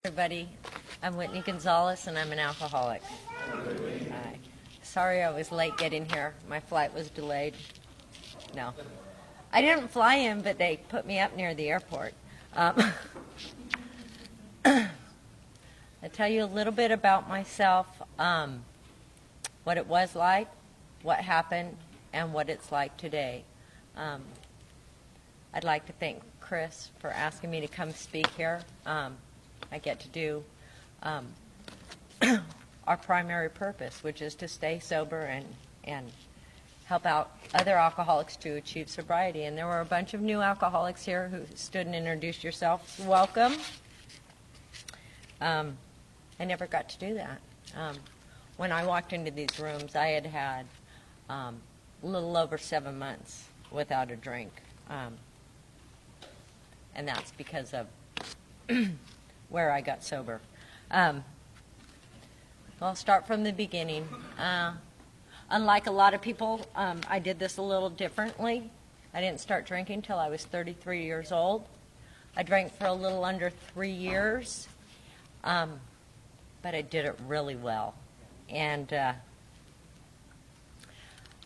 Everybody, I'm Whitney Gonzalez and I'm an alcoholic. Hi. Sorry I was late getting here. My flight was delayed. No. I didn't fly in, but they put me up near the airport. I'll tell you a little bit about myself, what it was like, what happened, and what it's like today. I'd like to thank Chris for asking me to come speak here. I get to do our primary purpose, which is to stay sober and help out other alcoholics to achieve sobriety. And there were a bunch of new alcoholics here who stood and introduced yourselves. Welcome. I never got to do that. When I walked into these rooms, I had had a little over 7 months without a drink. And that's because of where I got sober. I'll start from the beginning. Unlike a lot of people, I did this a little differently. I didn't start drinking till I was 33 years old. I drank for a little under 3 years, but I did it really well. And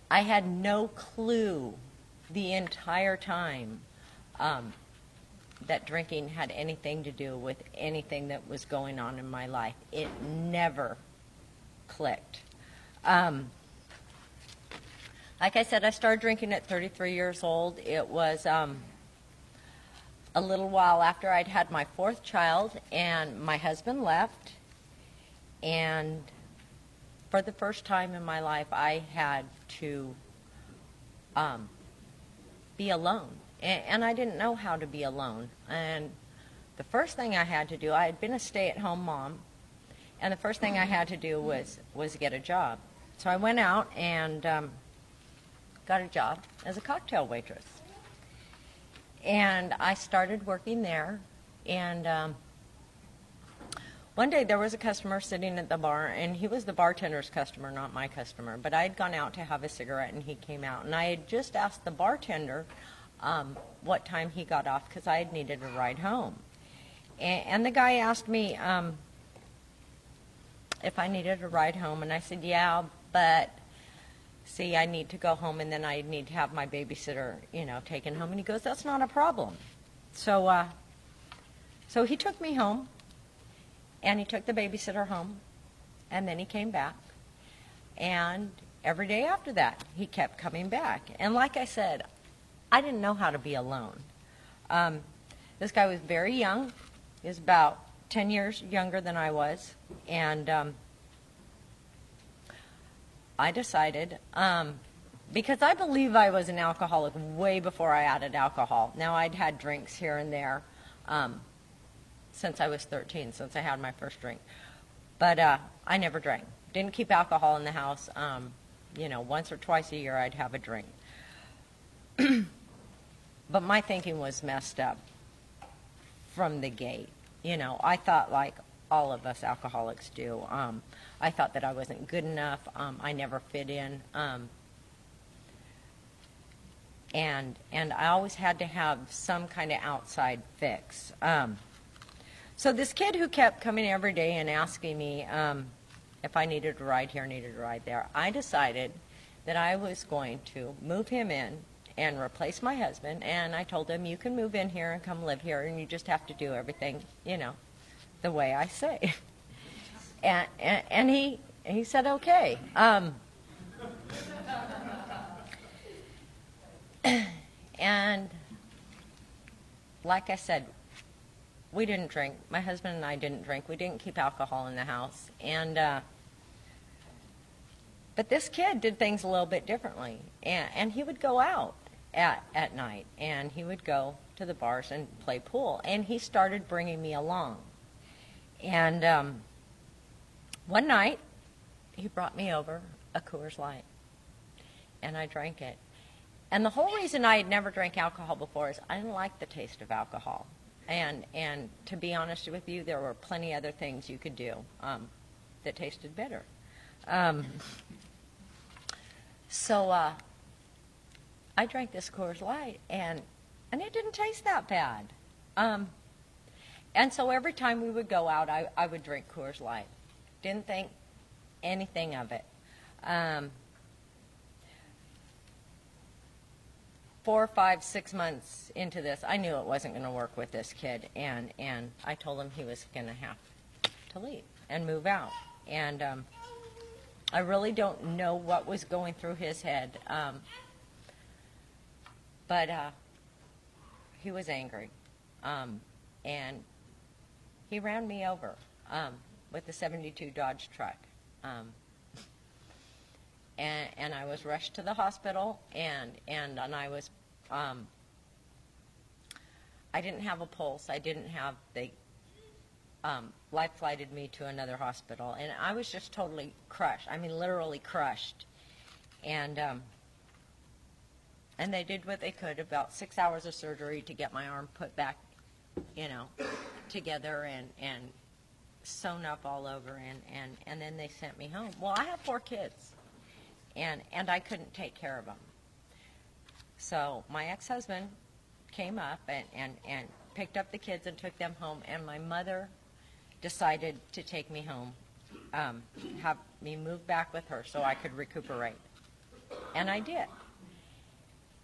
I had no clue the entire time that drinking had anything to do with anything that was going on in my life. It never clicked. Like I said, I started drinking at 33 years old. It was a little while after I'd had my fourth child, and my husband left. And for the first time in my life, I had to be alone. And I didn't know how to be alone. And the first thing I had to do, I had been a stay-at-home mom, and the first thing I had to do was get a job. So I went out and got a job as a cocktail waitress. And I started working there, and one day there was a customer sitting at the bar, and he was the bartender's customer, not my customer. But I had gone out to have a cigarette, and he came out. And I had just asked the bartender what time he got off, because I had needed a ride home. And the guy asked me if I needed a ride home, and I said, yeah, but see, I need to go home, and then I need to have my babysitter, taken home. And he goes, that's not a problem. So he took me home, and he took the babysitter home, and then he came back. And every day after that, he kept coming back. And like I said, I didn't know how to be alone. This guy was very young. He was about 10 years younger than I was. And I decided, because I believe I was an alcoholic way before I added alcohol. Now, I'd had drinks here and there since I was 13, since I had my first drink. But I never drank. Didn't keep alcohol in the house. Once or twice a year I'd have a drink. But my thinking was messed up from the gate. I thought like all of us alcoholics do. I thought that I wasn't good enough. I never fit in. And I always had to have some kind of outside fix. So this kid who kept coming every day and asking me if I needed a ride here, needed a ride there, I decided that I was going to move him in and replace my husband. And I told him, you can move in here and come live here, and you just have to do everything, the way I say. And he said, okay. And like I said, we didn't drink. My husband and I didn't drink. We didn't keep alcohol in the house. But this kid did things a little bit differently. And he would go out at night, and he would go to the bars and play pool. And he started bringing me along. And one night, he brought me over a Coors Light, and I drank it. And the whole reason I had never drank alcohol before is I didn't like the taste of alcohol. And to be honest with you, there were plenty other things you could do that tasted better. So I drank this Coors Light, and it didn't taste that bad. And so every time we would go out, I would drink Coors Light. Didn't think anything of it. 4, 5, 6 months into this, I knew it wasn't going to work with this kid, and I told him he was going to have to leave and move out. And I really don't know what was going through his head, but he was angry, and he ran me over with the '72 Dodge truck. And I was rushed to the hospital, and I was, I didn't have a pulse. I didn't have, they life flighted me to another hospital, and I was just totally crushed. I mean, literally crushed. And they did what they could, about 6 hours of surgery to get my arm put back, together and sewn up all over, and then they sent me home. Well, I have 4 kids. And I couldn't take care of them. So my ex-husband came up and picked up the kids and took them home, and my mother decided to take me home, have me move back with her so I could recuperate. And I did.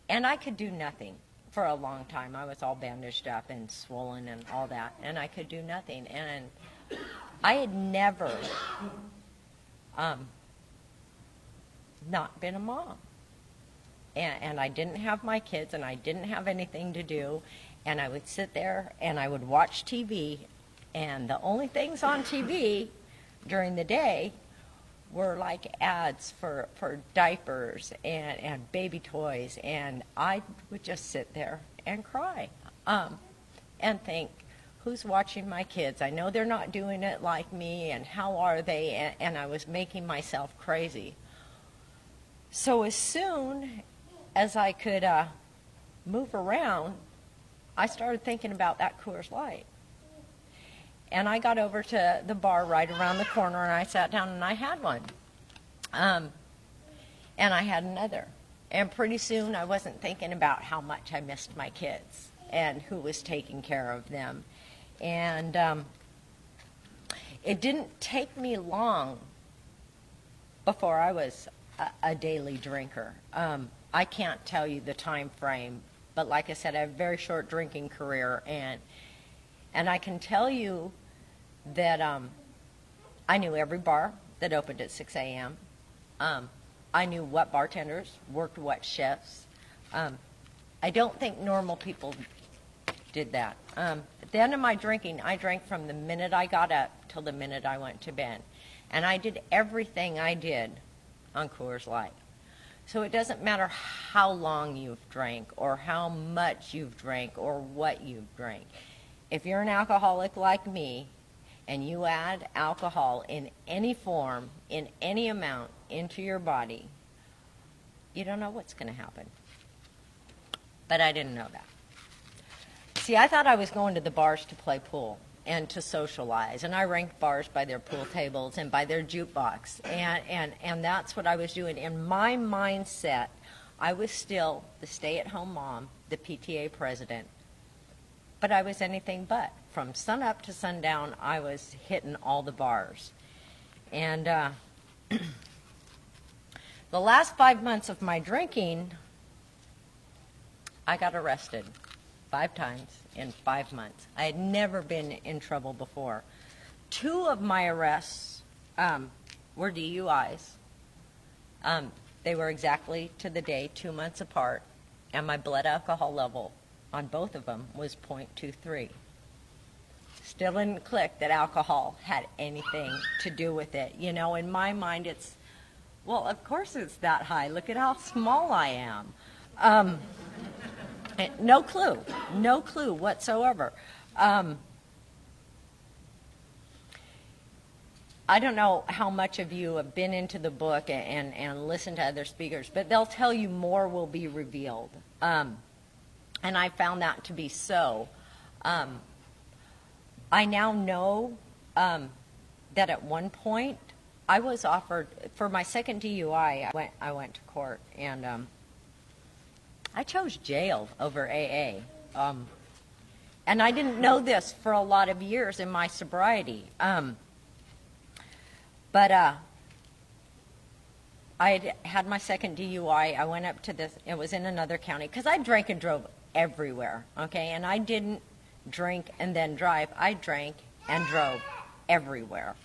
And I could do nothing for a long time. I was all bandaged up and swollen and all that, and I could do nothing. And I had never not been a mom. And I didn't have my kids, and I didn't have anything to do, and I would sit there and I would watch TV, and the only things on TV during the day were like ads for diapers and baby toys, and I would just sit there and cry and think, who's watching my kids? I know they're not doing it like me, and how are they? And I was making myself crazy. So as soon as I could move around, I started thinking about that Coors Light. And I got over to the bar right around the corner, and I sat down and I had one. And I had another. And pretty soon I wasn't thinking about how much I missed my kids and who was taking care of them. And it didn't take me long before I was a daily drinker. I can't tell you the time frame, but like I said, I have a very short drinking career, and I can tell you that I knew every bar that opened at 6 a.m. I knew what bartenders worked what shifts. I don't think normal people did that. At the end of my drinking, I drank from the minute I got up till the minute I went to bed. And I did everything I did on Coors Light. So it doesn't matter how long you've drank or how much you've drank or what you've drank. If you're an alcoholic like me and you add alcohol in any form, in any amount into your body, you don't know what's going to happen. But I didn't know that. See, I thought I was going to the bars to play pool and to socialize, and I ranked bars by their pool tables and by their jukebox, and that's what I was doing. In my mindset, I was still the stay-at-home mom, the PTA president, but I was anything but. From sunup to sundown, I was hitting all the bars. And the last 5 months of my drinking, I got arrested 5 times in 5 months. I had never been in trouble before. 2 of my arrests were DUIs. They were exactly to the day, 2 months apart, and my blood alcohol level on both of them was 0.23. Still didn't click that alcohol had anything to do with it. You know, in my mind, it's, well, of course it's that high. Look at how small I am. No clue whatsoever. I don't know how much of you have been into the book and listened to other speakers, but they'll tell you more will be revealed. And I found that to be so. I now know that at one point I was offered, for my second DUI, I went to court, and I chose jail over AA. and I didn't know this for a lot of years in my sobriety. But I had my second DUI. I went up to this, it was in another county, because I drank and drove everywhere, okay? And I didn't drink and then drive. I drank and drove everywhere.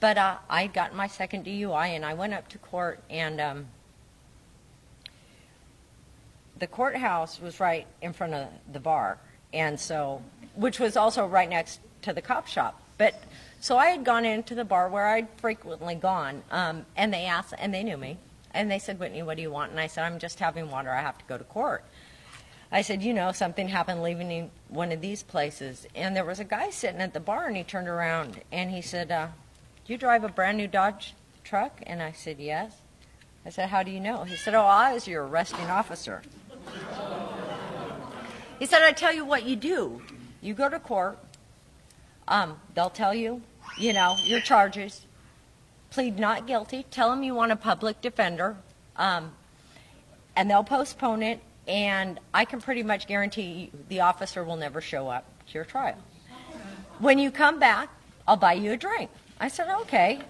But I got my second DUI, and I went up to court, and the courthouse was right in front of the bar, and so, which was also right next to the cop shop. But so I had gone into the bar where I'd frequently gone, and they asked, and they knew me, and they said, "Whitney, what do you want?" And I said, "I'm just having water. I have to go to court." I said, "You know, something happened leaving one of these places." And there was a guy sitting at the bar, and he turned around, and he said, "Do you drive a brand new Dodge truck?" And I said, "Yes." I said, "How do you know?" He said, "Oh, I was your arresting officer." He said, "I tell you what you do. You go to court. They'll tell you, you know, your charges. Plead not guilty. Tell them you want a public defender, and they'll postpone it. And I can pretty much guarantee the officer will never show up to your trial. When you come back, I'll buy you a drink." I said, "Okay."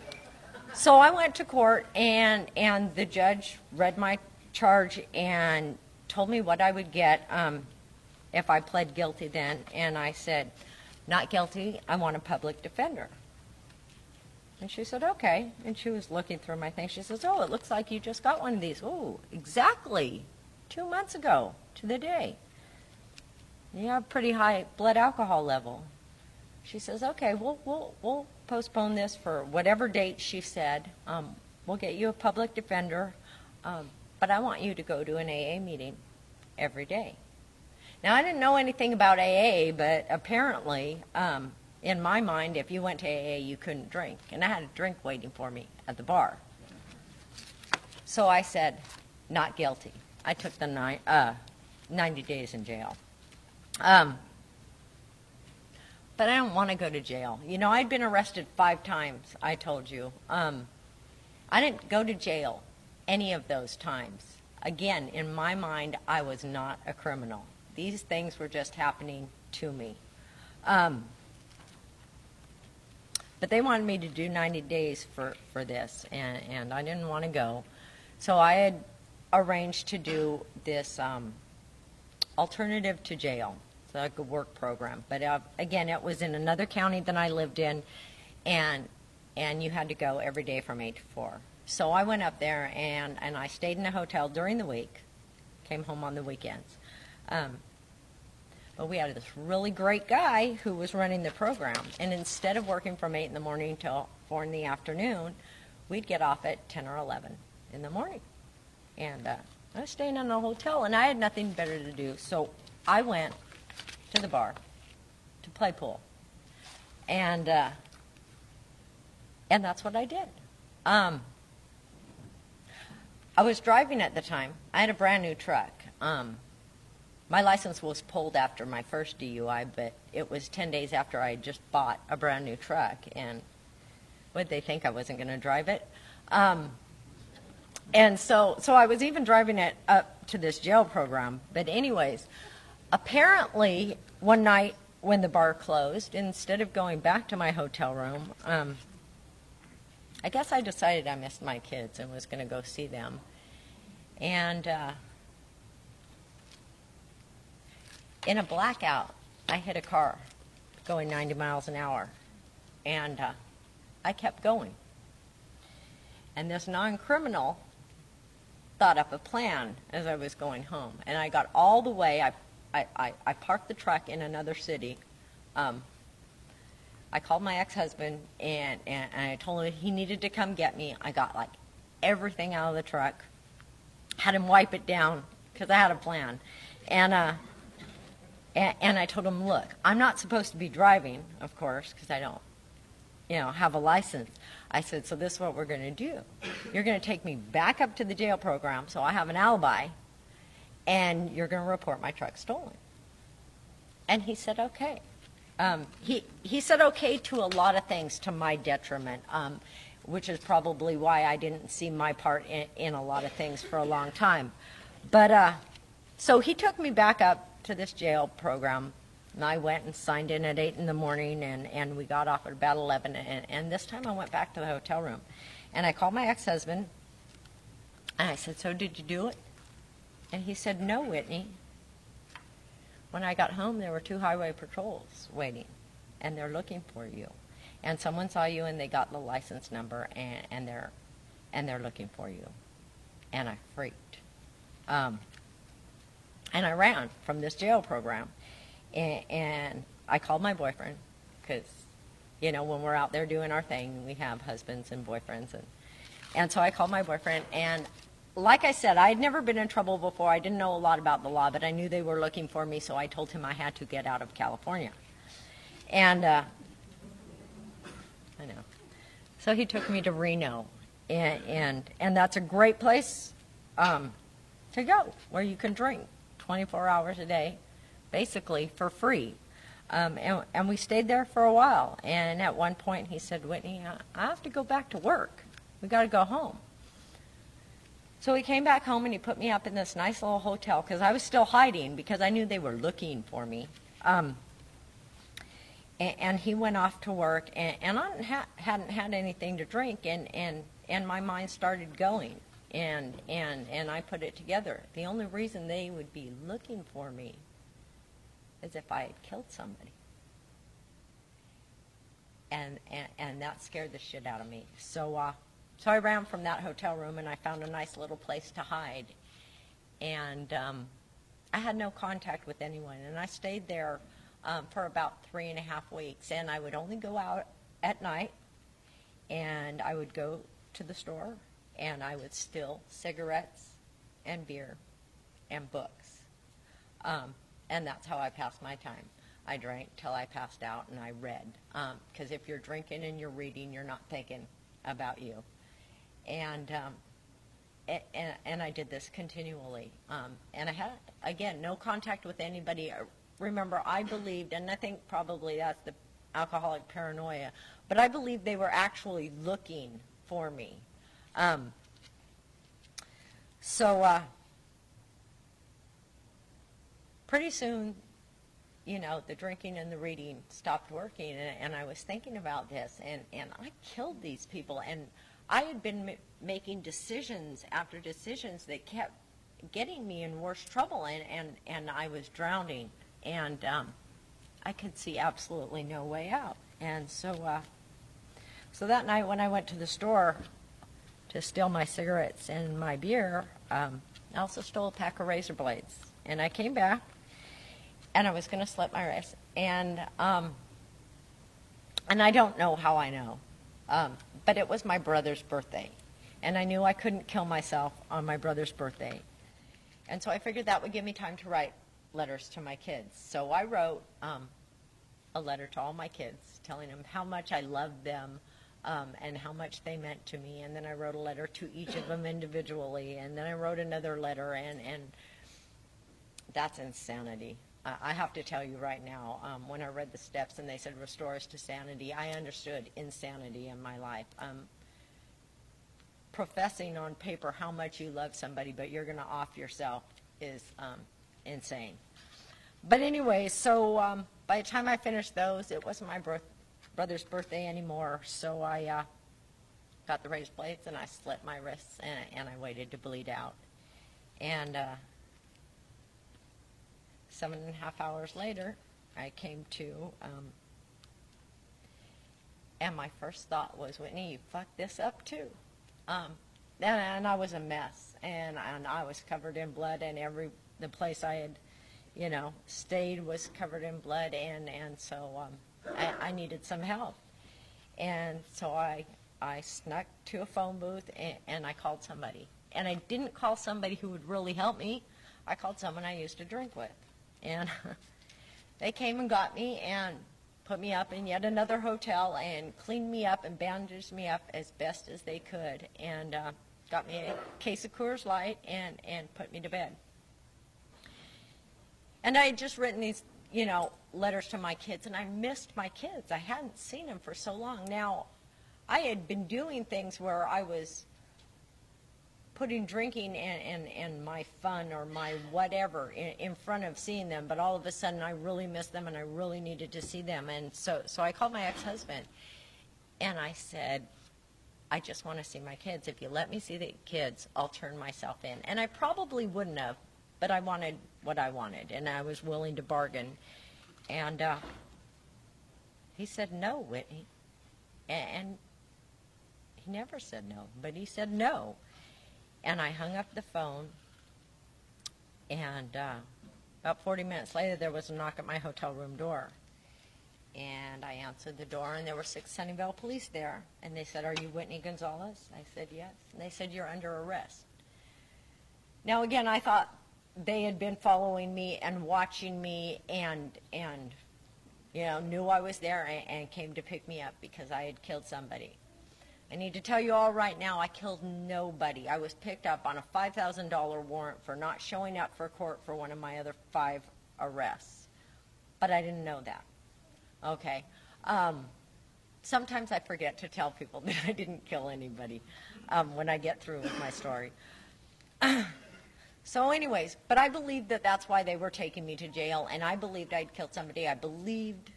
So I went to court, and the judge read my charge and told me what I would get if I pled guilty then. And I said, "Not guilty. I want a public defender." And she said, "Okay." And she was looking through my thing. She says, "Oh, it looks like you just got one of these." "Oh, exactly. 2 months ago to the day. You have pretty high blood alcohol level." She says, "Okay, we'll postpone this for whatever date," she said. "We'll get you a public defender, but I want you to go to an AA meeting every day." Now, I didn't know anything about AA, but apparently, in my mind, if you went to AA, you couldn't drink. And I had a drink waiting for me at the bar. So I said, "Not guilty." I took the 90 days in jail. But I don't want to go to jail. You know, I'd been arrested 5 times, I told you. I didn't go to jail any of those times. Again, in my mind, I was not a criminal. These things were just happening to me. But they wanted me to do 90 days for this, and I didn't want to go. So I had arranged to do this alternative to jail. It's like a work program. But again, it was in another county than I lived in, and you had to go every day from 8 to 4. So I went up there, and I stayed in a hotel during the week, came home on the weekends. But we had this really great guy who was running the program, and instead of working from 8 in the morning till 4 in the afternoon, we'd get off at 10 or 11 in the morning. And I was staying in a hotel, and I had nothing better to do, so I went to the bar to play pool. And that's what I did. I was driving at the time. I had a brand new truck. My license was pulled after my first DUI, but it was 10 days after I had just bought a brand new truck, and would they think I wasn't going to drive it? And so I was even driving it up to this jail program. But anyways, apparently one night when the bar closed, instead of going back to my hotel room, I guess I decided I missed my kids and was going to go see them. And in a blackout, I hit a car going 90 miles an hour. And I kept going. And this non-criminal thought up a plan as I was going home. And I got all the way. I parked the truck in another city. I called my ex-husband, and I told him he needed to come get me. I got, like, everything out of the truck, had him wipe it down, because I had a plan. And I told him, "Look, I'm not supposed to be driving, of course, because I don't, have a license." I said, "So this is what we're going to do. You're going to take me back up to the jail program so I have an alibi, and you're going to report my truck stolen." And he said, "Okay." He said okay to a lot of things to my detriment, which is probably why I didn't see my part in a lot of things for a long time. But so he took me back up to this jail program, and I went and signed in at 8 in the morning, and we got off at about 11, and this time I went back to the hotel room, and I called my ex-husband, and I said, so did you do it? And he said, no, Whitney. When I got home, there were 2 highway patrols waiting, and they're looking for you. And someone saw you, and they got the license number, and they're looking for you. And I freaked. And I ran from this jail program. And I called my boyfriend, because, you know, when we're out there doing our thing, we have husbands and boyfriends. And so I called my boyfriend, and like I said, I had never been in trouble before. I didn't know a lot about the law, but I knew they were looking for me, so I told him I had to get out of California. And I know. So he took me to Reno, and that's a great place to go, where you can drink 24 hours a day, basically for free. And we stayed there for a while. And at one point he said, Whitney, I have to go back to work. We got to go home. So he came back home, and he put me up in this nice little hotel, because I was still hiding, because I knew they were looking for me. And he went off to work, and I hadn't had anything to drink, and my mind started going, and I put it together. The only reason they would be looking for me is if I had killed somebody. And that scared the shit out of me. So I ran from that hotel room, and I found a nice little place to hide. And I had no contact with anyone, and I stayed there for about 3.5 weeks. And I would only go out at night, and I would go to the store, and I would steal cigarettes and beer and books. And that's how I passed my time. I drank till I passed out, and I read. Because if you're drinking and you're reading, you're not thinking about you. And I did this continually. And I had, again, no contact with anybody. Remember, I believed, and I think probably that's the alcoholic paranoia, but I believed they were actually looking for me. So pretty soon, you know, the drinking and the reading stopped working, and I was thinking about this, and I killed these people, and I had been making decisions after decisions that kept getting me in worse trouble, and I was drowning, and I could see absolutely no way out. And so that night when I went to the store to steal my cigarettes and my beer, I also stole a pack of razor blades. And I came back, and I was going to slit my wrist, and I don't know how I know. But it was my brother's birthday, and I knew I couldn't kill myself on my brother's birthday. And so I figured that would give me time to write letters to my kids. So I wrote a letter to all my kids telling them how much I loved them and how much they meant to me. And then I wrote a letter to each of them individually, and then I wrote another letter, and that's insanity. I have to tell you right now, when I read the steps and they said restore us to sanity, I understood insanity in my life. Professing on paper how much you love somebody, but you're going to off yourself is insane. But anyway, so by the time I finished those, it wasn't my brother's birthday anymore, so I got the razor blades and I slit my wrists, and I waited to bleed out. And 7.5 hours later, I came to, and my first thought was, Whitney, you fucked this up too. And I was a mess, and I was covered in blood, and the place I had, you know, stayed was covered in blood, and so I needed some help. And so I snuck to a phone booth, and I called somebody. And I didn't call somebody who would really help me. I called someone I used to drink with. And they came and got me and put me up in yet another hotel and cleaned me up and bandaged me up as best as they could, and got me a case of Coors Light and put me to bed. And I had just written these, you know, letters to my kids, and I missed my kids. I hadn't seen them for so long. Now, I had been doing things where I was putting drinking and my fun or my whatever in front of seeing them, but all of a sudden I really missed them and I really needed to see them. And so I called my ex-husband and I said, I just want to see my kids. If you let me see the kids, I'll turn myself in. And I probably wouldn't have, but I wanted what I wanted, and I was willing to bargain. And he said, no, Whitney. And he never said no, but he said no. And I hung up the phone, and about 40 minutes later, there was a knock at my hotel room door. And I answered the door, and there were 6 Sunnyvale police there. And they said, are you Whitney Gonzalez? I said, yes. And they said, you're under arrest. Now, again, I thought they had been following me and watching me and you know, knew I was there and came to pick me up because I had killed somebody. I need to tell you all right now, I killed nobody. I was picked up on a $5,000 warrant for not showing up for court for one of my other 5 arrests. But I didn't know that. Okay. Sometimes I forget to tell people that I didn't kill anybody when I get through with my story. So anyways, but I believed that that's why they were taking me to jail, and I believed I'd killed somebody. I believed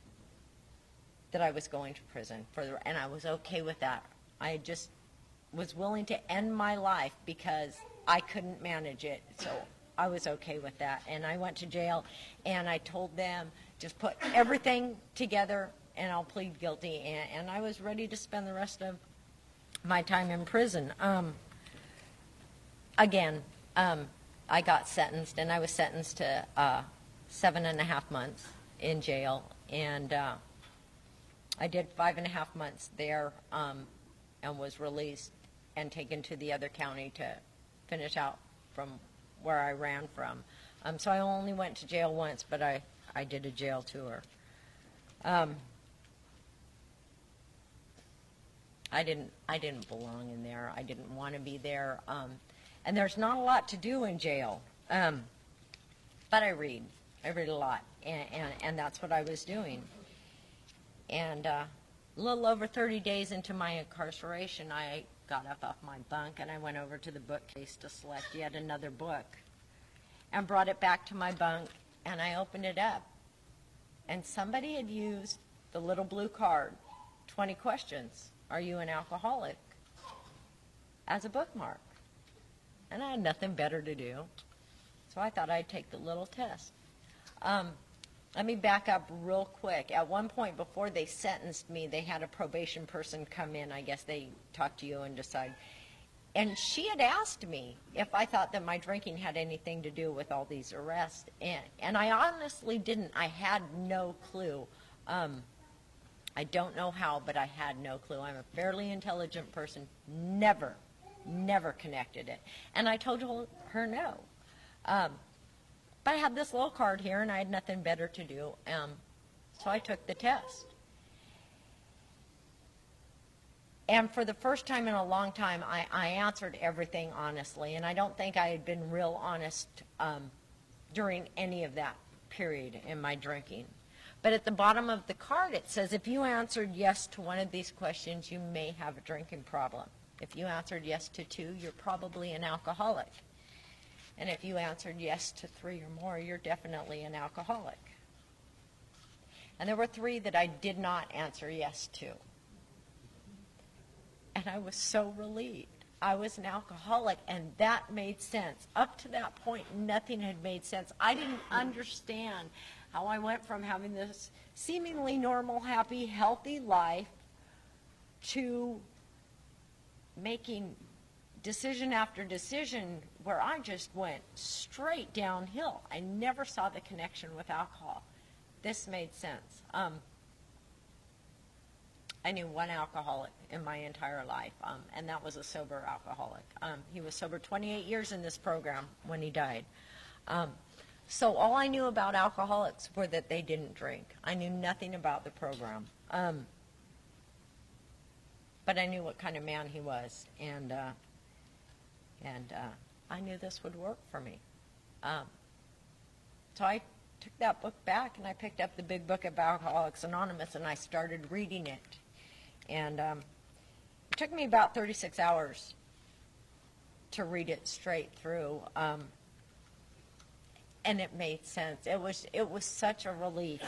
that I was going to prison, and I was okay with that. I just was willing to end my life because I couldn't manage it, so I was okay with that. And I went to jail, and I told them, just put everything together, and I'll plead guilty. And I was ready to spend the rest of my time in prison. Again, I got sentenced, and I was sentenced to 7.5 months in jail, and I did 5.5 months there, and was released and taken to the other county to finish out from where I ran from. So I only went to jail once, but I did a jail tour. I didn't belong in there. I didn't want to be there. And there's not a lot to do in jail. But I read. I read a lot. And that's what I was doing. And a little over 30 days into my incarceration, I got up off my bunk and I went over to the bookcase to select yet another book and brought it back to my bunk, and I opened it up. And somebody had used the little blue card, 20 questions, are you an alcoholic, as a bookmark. And I had nothing better to do, so I thought I'd take the little test. Let me back up real quick. At one point before they sentenced me, they had a probation person come in. I guess they talk to you and decide. And she had asked me if I thought that my drinking had anything to do with all these arrests. And I honestly didn't. I had no clue. I don't know how, but I had no clue. I'm a fairly intelligent person. Never connected it. And I told her no. But I had this little card here, and I had nothing better to do. So I took the test. And for the first time in a long time, I answered everything honestly. And I don't think I had been real honest during any of that period in my drinking. But at the bottom of the card, it says, if you answered yes to one of these questions, you may have a drinking problem. If you answered yes to 2, you're probably an alcoholic. And if you answered yes to 3 or more, you're definitely an alcoholic. And there were 3 that I did not answer yes to. And I was so relieved. I was an alcoholic, and that made sense. Up to that point, nothing had made sense. I didn't understand how I went from having this seemingly normal, happy, healthy life to making decision after decision where I just went straight downhill. I never saw the connection with alcohol. This made sense. I knew one alcoholic in my entire life, and that was a sober alcoholic. He was sober 28 years in this program when he died. So all I knew about alcoholics were that they didn't drink. I knew nothing about the program. But I knew what kind of man he was, and I knew this would work for me. So I took that book back, and I picked up the big book of Alcoholics Anonymous, and I started reading it. And it took me about 36 hours to read it straight through, and it made sense. It was such a relief.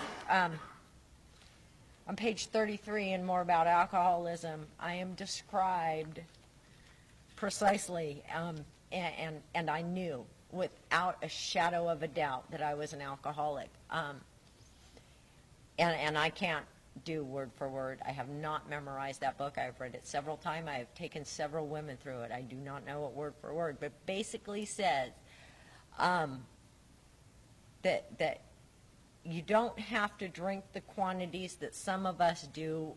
On page 33 and More About Alcoholism, I am described precisely, and I knew without a shadow of a doubt that I was an alcoholic. And I can't do word for word. I have not memorized that book. I've read it several times. I have taken several women through it. I do not know it word for word, but basically says that you don't have to drink the quantities that some of us do,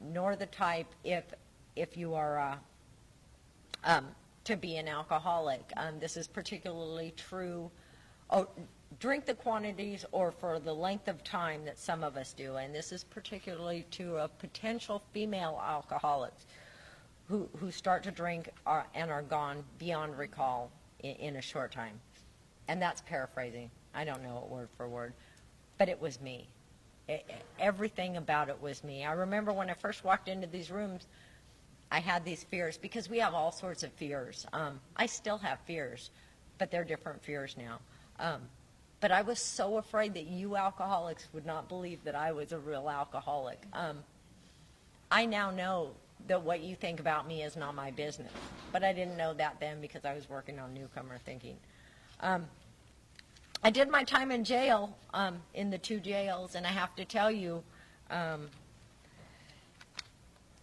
nor the type if you are to be an alcoholic. This is particularly true. Drink the quantities or for the length of time that some of us do, and this is particularly true of potential female alcoholics who start to drink and are gone beyond recall in a short time. And that's paraphrasing. I don't know it word for word, but it was me. Everything about it was me. I remember when I first walked into these rooms, I had these fears, because we have all sorts of fears. I still have fears, but they're different fears now. But I was so afraid that you alcoholics would not believe that I was a real alcoholic. I now know that what you think about me is not my business, but I didn't know that then because I was working on newcomer thinking. I did my time in jail, in the 2 jails, and I have to tell you that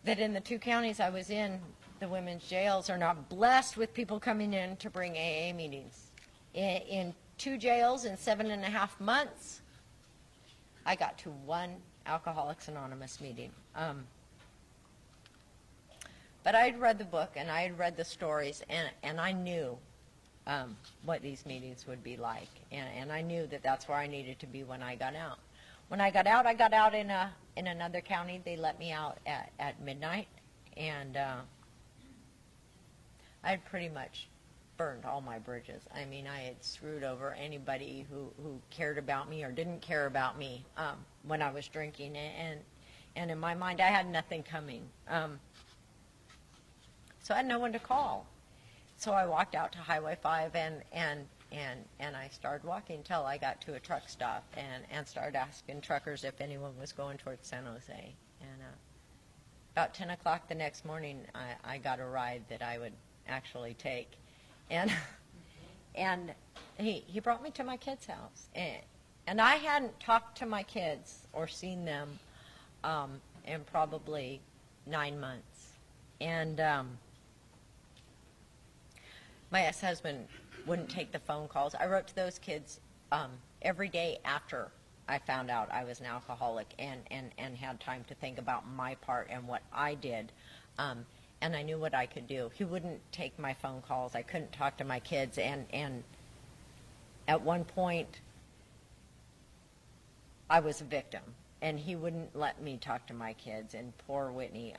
in the 2 counties I was in, the women's jails are not blessed with people coming in to bring AA meetings. In 2 jails in 7.5 months, I got to 1 Alcoholics Anonymous meeting. But I had read the book and I had read the stories, and I knew what these meetings would be like, and I knew that that's where I needed to be when I got out. When I got out in another county. They let me out at midnight, and I had pretty much burned all my bridges. I mean, I had screwed over anybody who cared about me or didn't care about me when I was drinking, and in my mind I had nothing coming. So I had no one to call. So I walked out to Highway 5 and I started walking until I got to a truck stop and started asking truckers if anyone was going towards San Jose. And about 10 o'clock the next morning, I got a ride that I would actually take. And he brought me to my kids' house. And I hadn't talked to my kids or seen them in probably 9 months. And my ex-husband wouldn't take the phone calls. I wrote to those kids every day after I found out I was an alcoholic and had time to think about my part and what I did. And I knew what I could do. He wouldn't take my phone calls. I couldn't talk to my kids. And at one point, I was a victim. And he wouldn't let me talk to my kids. And poor Whitney,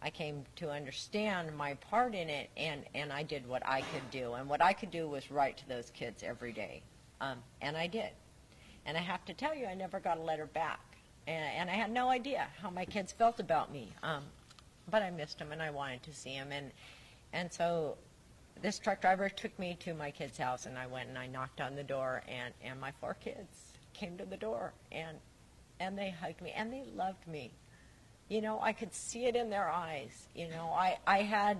I came to understand my part in it, and I did what I could do. And what I could do was write to those kids every day. And I did. And I have to tell you, I never got a letter back. And I had no idea how my kids felt about me. But I missed them, and I wanted to see them. And so this truck driver took me to my kid's house, and I went and I knocked on the door, and my 4 kids came to the door, and they hugged me, and they loved me. You know, I could see it in their eyes. You know, I had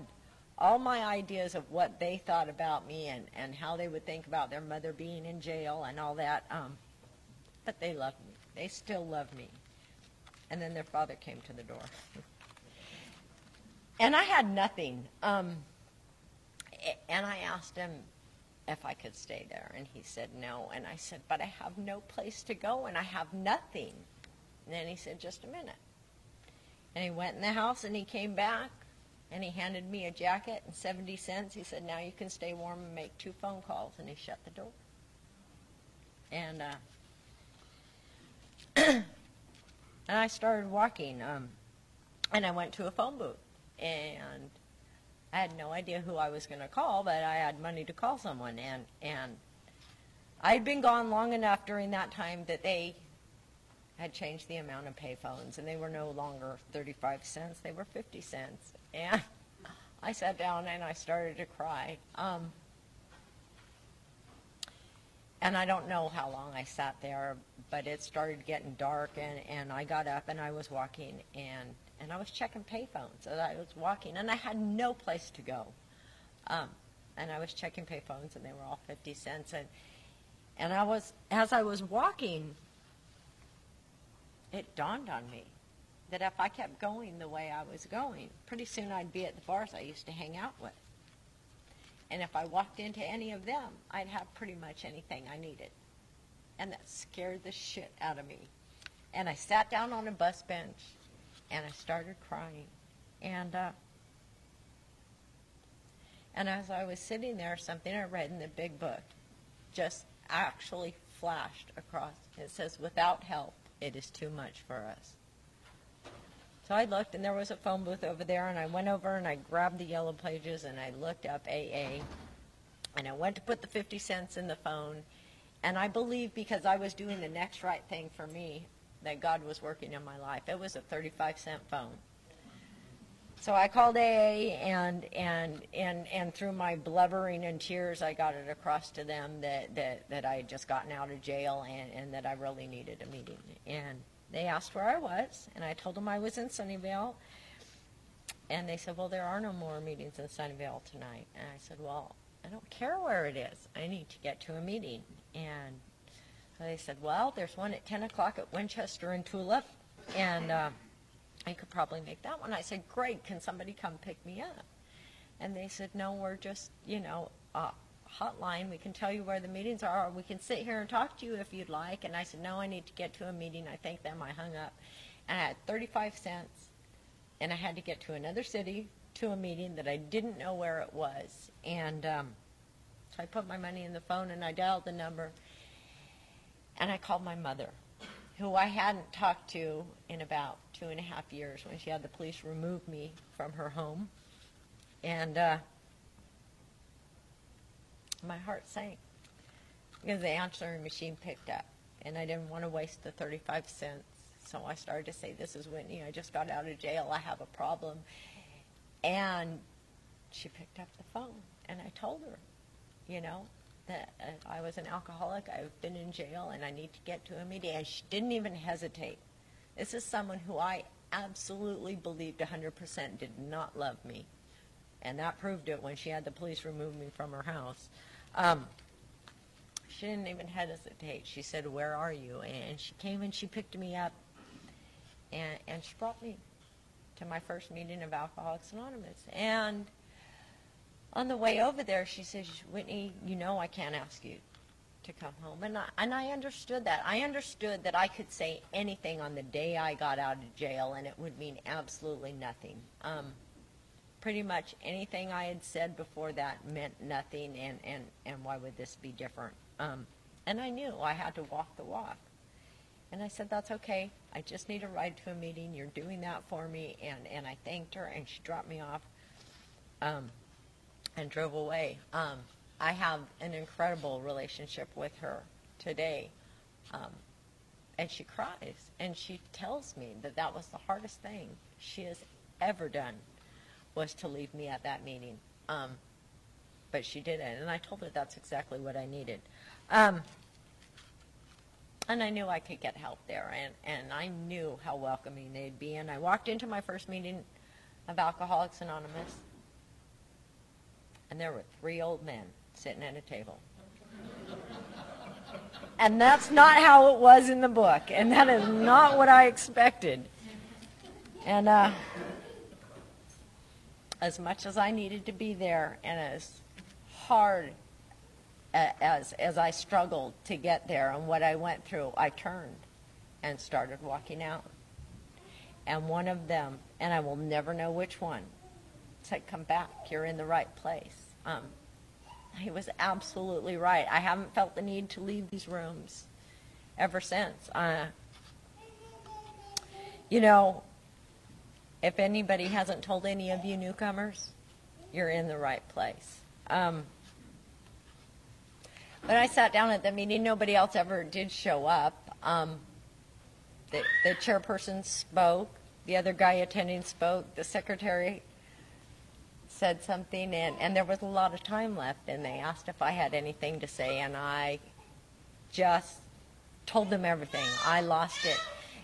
all my ideas of what they thought about me and how they would think about their mother being in jail and all that. But they loved me. They still love me. And then their father came to the door. And I had nothing. And I asked him if I could stay there. And he said no. And I said, but I have no place to go and I have nothing. And then he said, just a minute. And he went in the house and he came back and he handed me a jacket and 70 cents. He said, now you can stay warm and make 2 phone calls. And he shut the door. And and I started walking. And I went to a phone booth. And I had no idea who I was going to call, but I had money to call someone. And I had been gone long enough during that time that they had changed the amount of payphones, and they were no longer 35 cents, they were 50 cents. And I sat down and I started to cry. And I don't know how long I sat there, but it started getting dark, and I got up and I was walking, and I was checking payphones as I was walking, and I had no place to go. And I was checking payphones, and they were all 50 cents. And as I was walking, it dawned on me that if I kept going the way I was going, pretty soon I'd be at the bars I used to hang out with. And if I walked into any of them, I'd have pretty much anything I needed. And that scared the shit out of me. And I sat down on a bus bench, and I started crying. And as I was sitting there, something I read in the big book just actually flashed across. It says, "Without help, it is too much for us." So I looked, and there was a phone booth over there, and I went over and I grabbed the yellow pages and I looked up AA, and I went to put the 50 cents in the phone, and I believe because I was doing the next right thing for me that God was working in my life. It was a 35-cent phone. So I called AA, and through my blubbering and tears, I got it across to them that I had just gotten out of jail and that I really needed a meeting. And they asked where I was, and I told them I was in Sunnyvale. And they said, "Well, there are no more meetings in Sunnyvale tonight." And I said, "Well, I don't care where it is. I need to get to a meeting." And so they said, "Well, there's one at 10 o'clock at Winchester and Tulip, and I could probably make that one." I said, "Great, can somebody come pick me up?" And they said, "No, we're just, hotline. We can tell you where the meetings are, or we can sit here and talk to you if you'd like." And I said, "No, I need to get to a meeting." I thanked them. I hung up. And I had 35 cents, and I had to get to another city to a meeting that I didn't know where it was. And so I put my money in the phone, and I dialed the number, and I called my mother, who I hadn't talked to in about 2.5 years when she had the police remove me from her home. And my heart sank because the answering machine picked up, and I didn't want to waste the 35 cents. So I started to say, "This is Whitney. I just got out of jail. I have a problem." And she picked up the phone, and I told her, that I was an alcoholic. I've been in jail, and I need to get to a meeting. And she didn't even hesitate. This is someone who I absolutely believed 100% did not love me. And that proved it when she had the police remove me from her house. She didn't even hesitate. She said, "Where are you?" And she came and she picked me up, and she brought me to my first meeting of Alcoholics Anonymous. And on the way over there, she says, "Whitney, I can't ask you to come home." And I understood that. I understood that I could say anything on the day I got out of jail, and it would mean absolutely nothing. Pretty much anything I had said before that meant nothing, and why would this be different? And I knew I had to walk the walk. And I said, "That's okay. I just need a ride to a meeting. You're doing that for me." And I thanked her, and she dropped me off and drove away. I have an incredible relationship with her today. And she cries, and she tells me that was the hardest thing she has ever done, was to leave me at that meeting. But she didn't, and I told her that's exactly what I needed. And I knew I could get help there, and I knew how welcoming they'd be. And I walked into my first meeting of Alcoholics Anonymous, and there were 3 old men sitting at a table. And that's not how it was in the book, and that is not what I expected. And as much as I needed to be there, and as hard as I struggled to get there and what I went through, I turned and started walking out. And one of them, and I will never know which one, said, "Come back, you're in the right place." He was absolutely right. I haven't felt the need to leave these rooms ever since. If anybody hasn't told any of you newcomers, you're in the right place. When I sat down at the meeting, nobody else ever did show up. The chairperson spoke. The other guy attending spoke. The secretary said something, and there was a lot of time left, and they asked if I had anything to say, and I just told them everything. I lost it.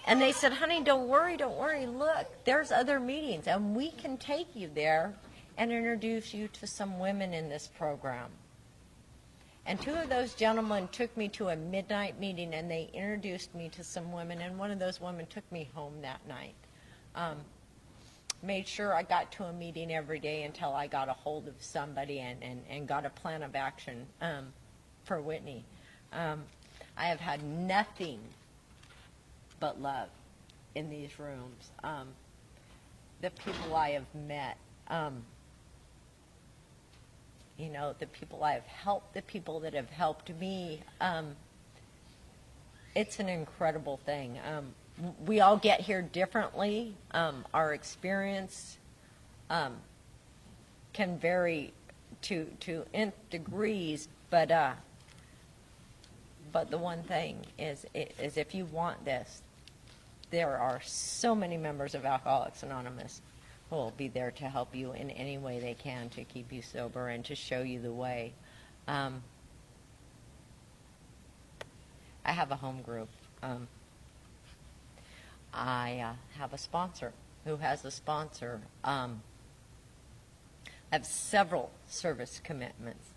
And they said, honey, don't worry. Look, there's other meetings, and we can take you there and introduce you to some women in this program. And two of those gentlemen took me to a midnight meeting, and they introduced me to some women, and one of those women took me home that night. Made sure I got to a meeting every day until I got a hold of somebody and got a plan of action for Whitney. I have had nothing but love in these rooms. The people I have met, the people I have helped, the people that have helped me, it's an incredible thing. We all get here differently. Our experience can vary to nth degrees, but the one thing is if you want this, there are so many members of Alcoholics Anonymous who will be there to help you in any way they can to keep you sober and to show you the way. I have a home group. I have a sponsor who has a sponsor. I have several service commitments.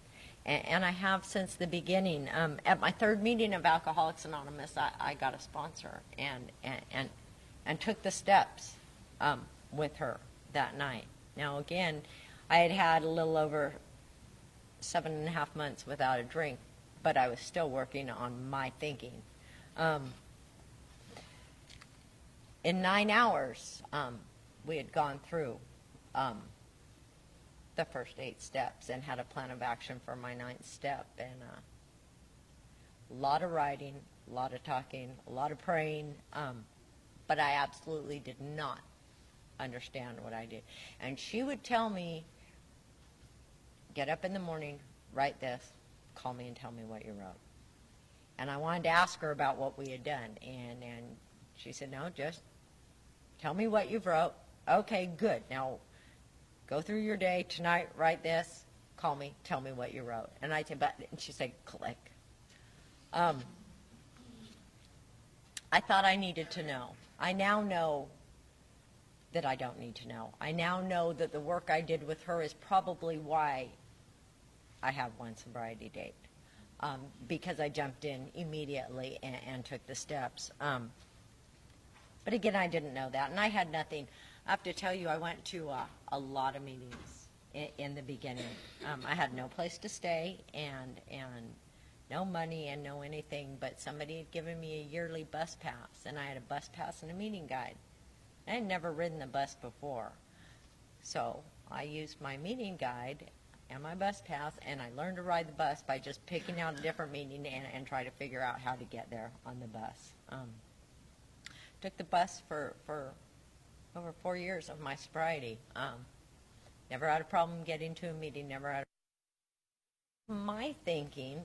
And I have since the beginning. At my third meeting of Alcoholics Anonymous, I got a sponsor and took the steps with her that night. Now, again, I had had a little over 7.5 months without a drink, but I was still working on my thinking. In 9 hours, we had gone through the first 8 steps and had a plan of action for my 9th step. And a lot of writing, a lot of talking, a lot of praying, but I absolutely did not understand what I did. And she would tell me, get up in the morning, write this, call me and tell me what you wrote. And I wanted to ask her about what we had done. And she said, no, just tell me what you've wrote. Okay, good. Now, go through your day tonight, write this, call me, tell me what you wrote. And I said, and she said, click. I thought I needed to know. I now know that I don't need to know. I now know that the work I did with her is probably why I have one sobriety date, because I jumped in immediately and took the steps. But again, I didn't know that, and I had nothing. I have to tell you, I went to a lot of meetings in the beginning. I had no place to stay and no money and no anything, but somebody had given me a yearly bus pass, and I had a bus pass and a meeting guide. I had never ridden the bus before, so I used my meeting guide and my bus pass, and I learned to ride the bus by just picking out a different meeting and try to figure out how to get there on the bus. Took the bus for over 4 years of my sobriety. Never had a problem getting to a meeting, never had my thinking,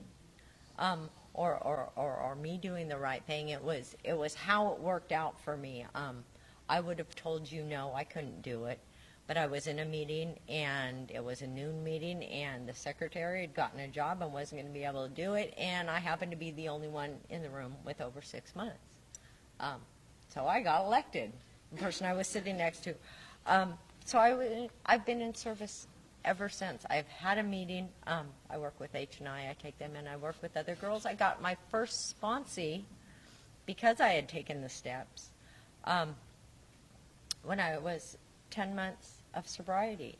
or me doing the right thing. It was how it worked out for me. I would have told you no, I couldn't do it. But I was in a meeting, and it was a noon meeting, and the secretary had gotten a job and wasn't going to be able to do it, and I happened to be the only one in the room with over 6 months. So I got elected, the person I was sitting next to. So I've been in service ever since. I've had a meeting. I work with H&I. I take them in. I work with other girls. I got my first sponsee because I had taken the steps when I was 10 months of sobriety.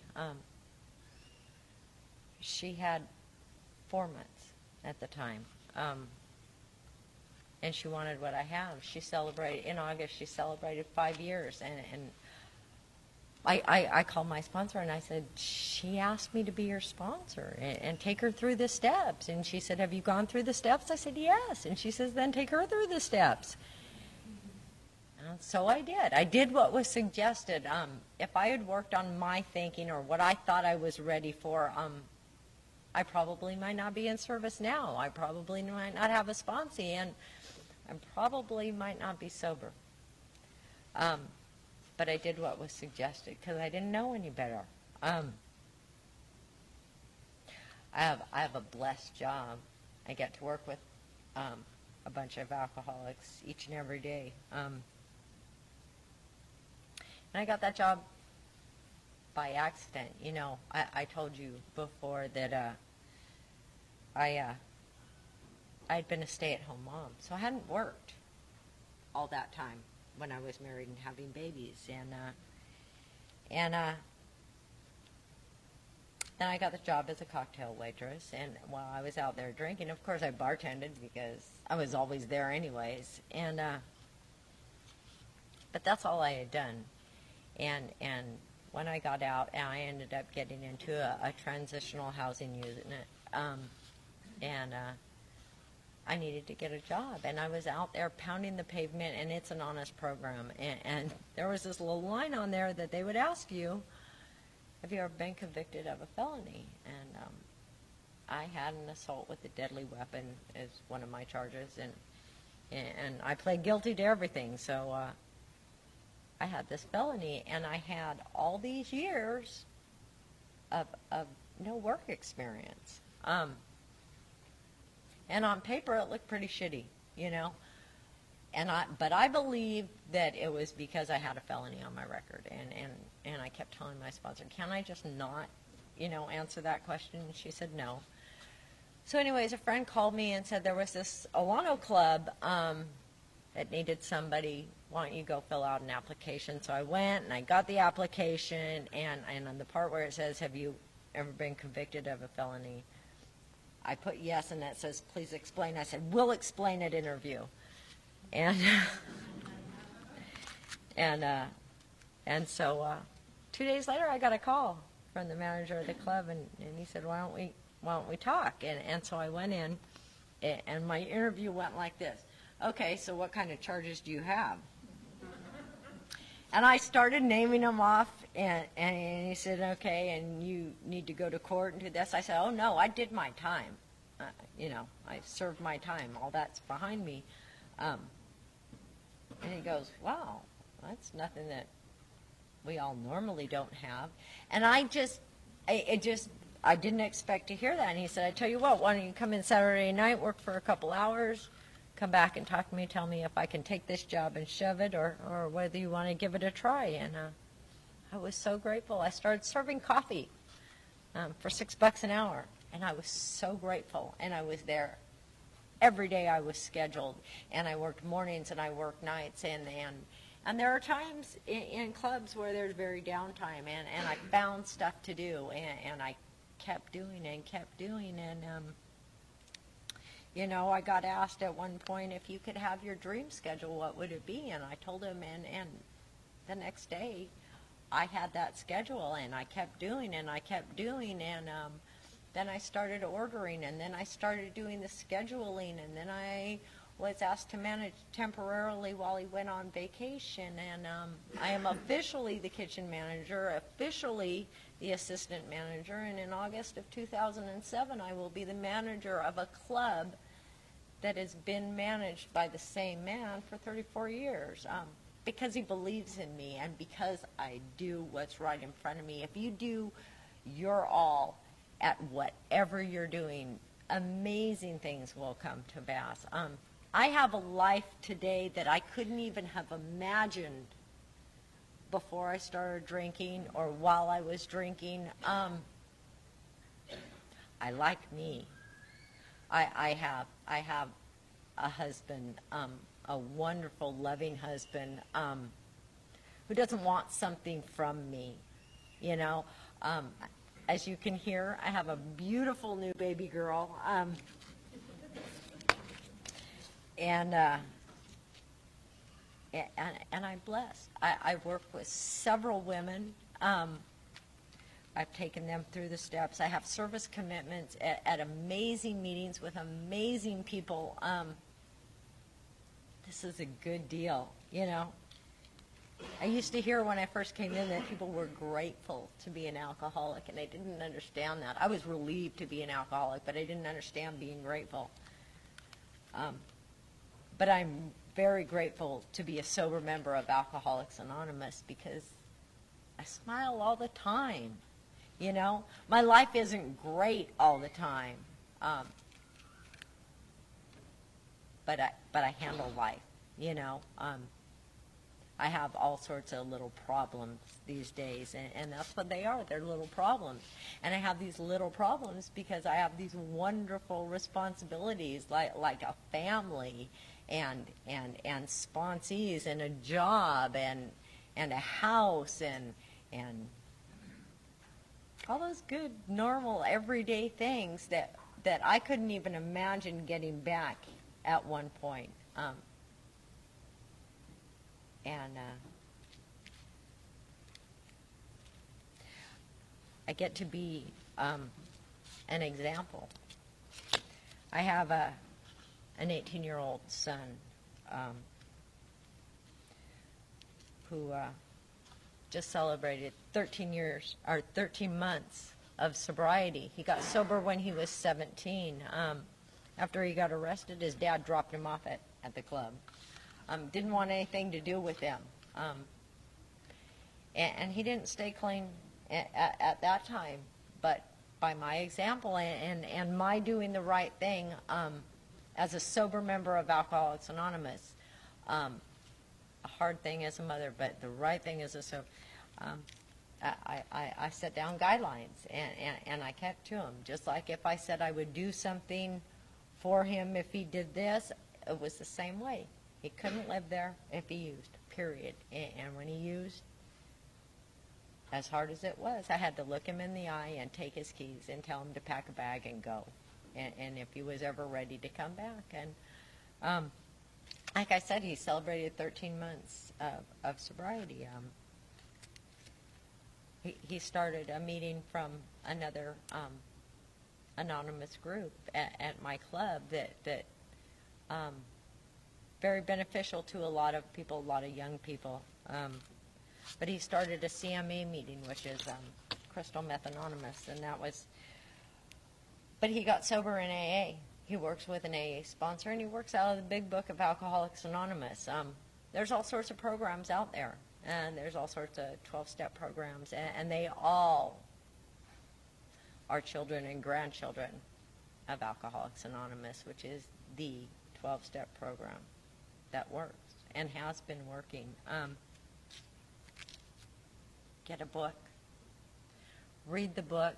She had 4 months at the time. And she wanted what I have. She celebrated, in August, she celebrated 5 years. And I called my sponsor and I said, she asked me to be your sponsor and take her through the steps. And she said, have you gone through the steps? I said, yes. And she says, then take her through the steps. And so I did. I did what was suggested. If I had worked on my thinking or what I thought I was ready for, I probably might not be in service now. I probably might not have a sponsee, and I probably might not be sober. But I did what was suggested because I didn't know any better. I have a blessed job. I get to work with a bunch of alcoholics each and every day. And I got that job by accident. You know, I told you before that I'd been a stay-at-home mom, so I hadn't worked all that time when I was married and having babies, and then I got the job as a cocktail waitress, and while I was out there drinking, of course I bartended because I was always there anyways, and but that's all I had done, and when I got out, I ended up getting into a transitional housing unit, and I needed to get a job, and I was out there pounding the pavement, and it's an honest program, and there was this little line on there that they would ask you, have you ever been convicted of a felony? And I had an assault with a deadly weapon as one of my charges, and I pled guilty to everything, so I had this felony, and I had all these years of no work experience. And on paper, it looked pretty shitty, you know. But I believe that it was because I had a felony on my record, and I kept telling my sponsor, can I just not, you know, answer that question? And she said no. So anyways, a friend called me and said there was this Awano club that needed somebody. Why don't you go fill out an application? So I went, and I got the application, and on the part where it says, have you ever been convicted of a felony, I put yes, and that says, please explain. I said, we'll explain at interview. And so 2 days later, I got a call from the manager of the club, and he said, why don't we talk? And so I went in, and my interview went like this. Okay, so what kind of charges do you have? And I started naming them off, and he said, okay, and you need to go to court and do this. I said, oh, no, I did my time. You know, I served my time. All that's behind me. And he goes, wow, that's nothing that we all normally don't have. And I didn't expect to hear that. And he said, I tell you what, why don't you come in Saturday night, work for a couple hours, come back and talk to me, tell me if I can take this job and shove it or whether you want to give it a try. And I was so grateful. I started serving coffee for $6 an hour, and I was so grateful. And I was there every day. I was scheduled, and I worked mornings and I worked nights, and there are times in clubs where there's very downtime, and I found stuff to do, and I kept doing and you know, I got asked at one point, if you could have your dream schedule, what would it be? And I told him, and the next day I had that schedule, and I kept doing, and then I started ordering, and then I started doing the scheduling, and then I was asked to manage temporarily while he went on vacation, and I am officially the kitchen manager, officially the assistant manager, and in August of 2007 I will be the manager of a club that has been managed by the same man for 34 years, because he believes in me and because I do what's right in front of me. If you do your all at whatever you're doing, amazing things will come to pass. I have a life today that I couldn't even have imagined before I started drinking or while I was drinking. I like me. I have a husband, a wonderful, loving husband, who doesn't want something from me, you know. As you can hear, I have a beautiful new baby girl, and I'm blessed. I've worked with several women. I've taken them through the steps. I have service commitments at amazing meetings with amazing people. This is a good deal, you know. I used to hear when I first came in that people were grateful to be an alcoholic, and I didn't understand that. I was relieved to be an alcoholic, but I didn't understand being grateful. But I'm very grateful to be a sober member of Alcoholics Anonymous because I smile all the time. You know, my life isn't great all the time, but I handle life. You know, I have all sorts of little problems these days, and that's what they are. They're little problems. And I have these little problems because I have these wonderful responsibilities like a family and sponsees and a job and a house and all those good, normal, everyday things that I couldn't even imagine getting back at one point. I get to be an example. I have an 18-year-old son who just celebrated 13 months of sobriety. He got sober when he was 17. After he got arrested, his dad dropped him off at the club. Didn't want anything to do with them. And he didn't stay clean at that time, but by my example and my doing the right thing as a sober member of Alcoholics Anonymous, a hard thing as a mother, but the right thing as a sober, I set down guidelines and I kept to them. Just like if I said I would do something for him if he did this, it was the same way. He couldn't live there if he used, period. And when he used, as hard as it was, I had to look him in the eye and take his keys and tell him to pack a bag and go. And if he was ever ready to come back. And like I said, he celebrated 13 months of sobriety. He started a meeting from another anonymous group at my club that very beneficial to a lot of people, a lot of young people. But he started a CMA meeting, which is Crystal Meth Anonymous, and that was. But he got sober in AA. He works with an AA sponsor, and he works out of the big book of Alcoholics Anonymous. There's all sorts of programs out there, and there's all sorts of 12-step programs, and they all are children and grandchildren of Alcoholics Anonymous, which is the 12-step program that works and has been working. Get a book, read the book,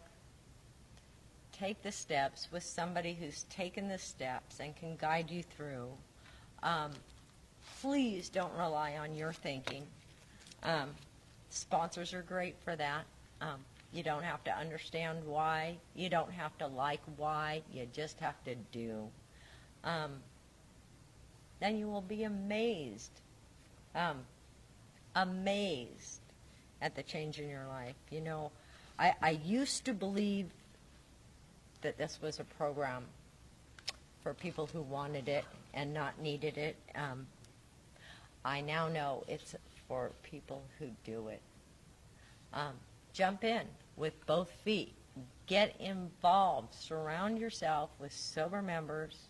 take the steps with somebody who's taken the steps and can guide you through. Please don't rely on your thinking. Sponsors are great for that. You don't have to understand why. You don't have to like why. You just have to do. Then you will be amazed. Amazed at the change in your life. You know, I used to believe that this was a program for people who wanted it and not needed it. I now know it's for people who do it. Jump in with both feet. Get involved. Surround yourself with sober members.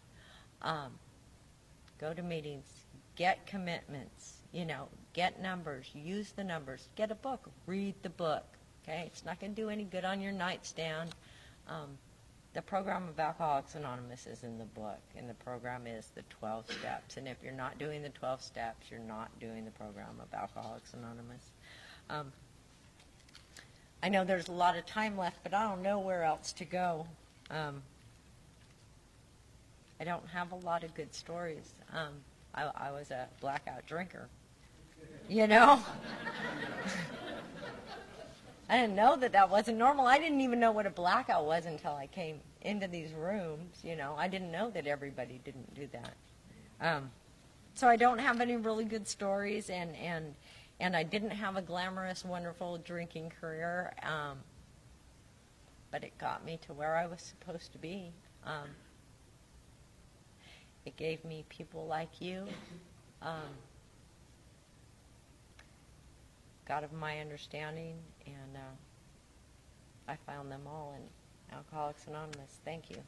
Go to meetings. Get commitments. You know, get numbers. Use the numbers. Get a book. Read the book. Okay? It's not going to do any good on your nightstand. The program of Alcoholics Anonymous is in the book, and the program is the 12 steps. And if you're not doing the 12 steps, you're not doing the program of Alcoholics Anonymous. I know there's a lot of time left, but I don't know where else to go. I don't have a lot of good stories. I was a blackout drinker, you know. I didn't know that wasn't normal. I didn't even know what a blackout was until I came into these rooms, you know. I didn't know that everybody didn't do that. So I don't have any really good stories, and I didn't have a glamorous, wonderful drinking career, but it got me to where I was supposed to be. It gave me people like you, God of my understanding, and I found them all in Alcoholics Anonymous. Thank you.